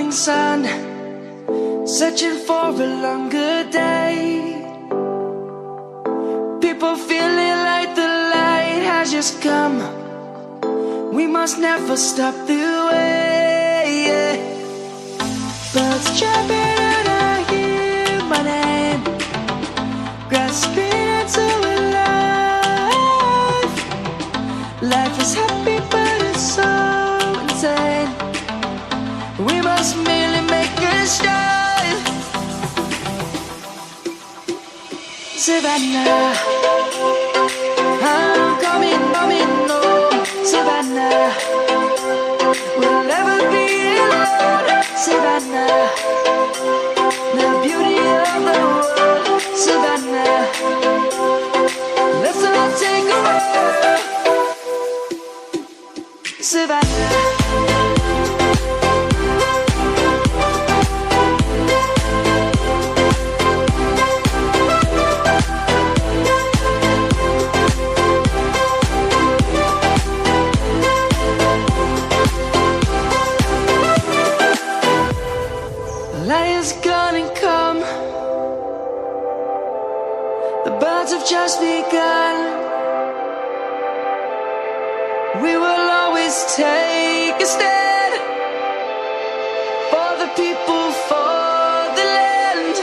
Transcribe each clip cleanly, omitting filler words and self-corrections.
morning sun, searching for a longer day. People feeling like the light has just come. We must never stop the way. Birds chirping and I hear my name, grasping into a life. Life is happy but it's so insane. We must merely make a start. Savannah, I'm coming home. Savannah, we'll never be alone. Savannah, the beauty of the world. Savannah, let's all take a walk. Savannah. Light is gonna come. The birds have just begun. We will always take a stand for the people, for the land.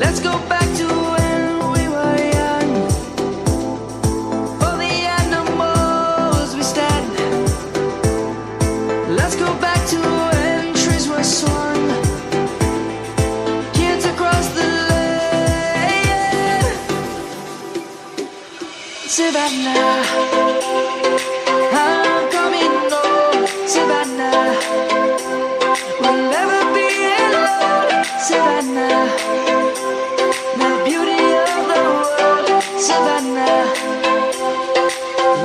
Let's go back to when we were young. For the animals we stand. Let's go back to when trees were swung. Kids across the land. Savannah, I'm coming home. Savannah, we'll never be alone. Savannah, the beauty of the world. Savannah,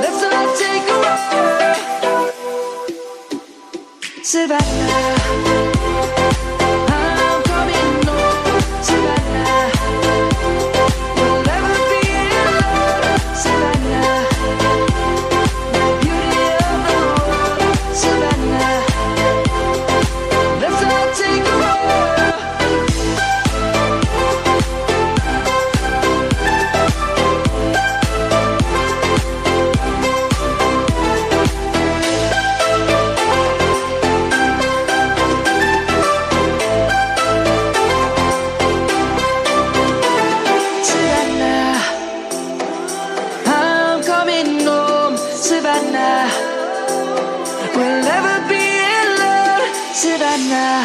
let's all take a walk. Savannah, I'm coming home. Savannah, we'll never be alone. Savannah, the beauty of the world. Savannah, let's all take a walk. Savannah, I'm coming home. Savannah, we'll never be alone. Savannah.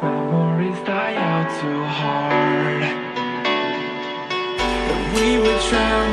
Memories die out too hard. We would drown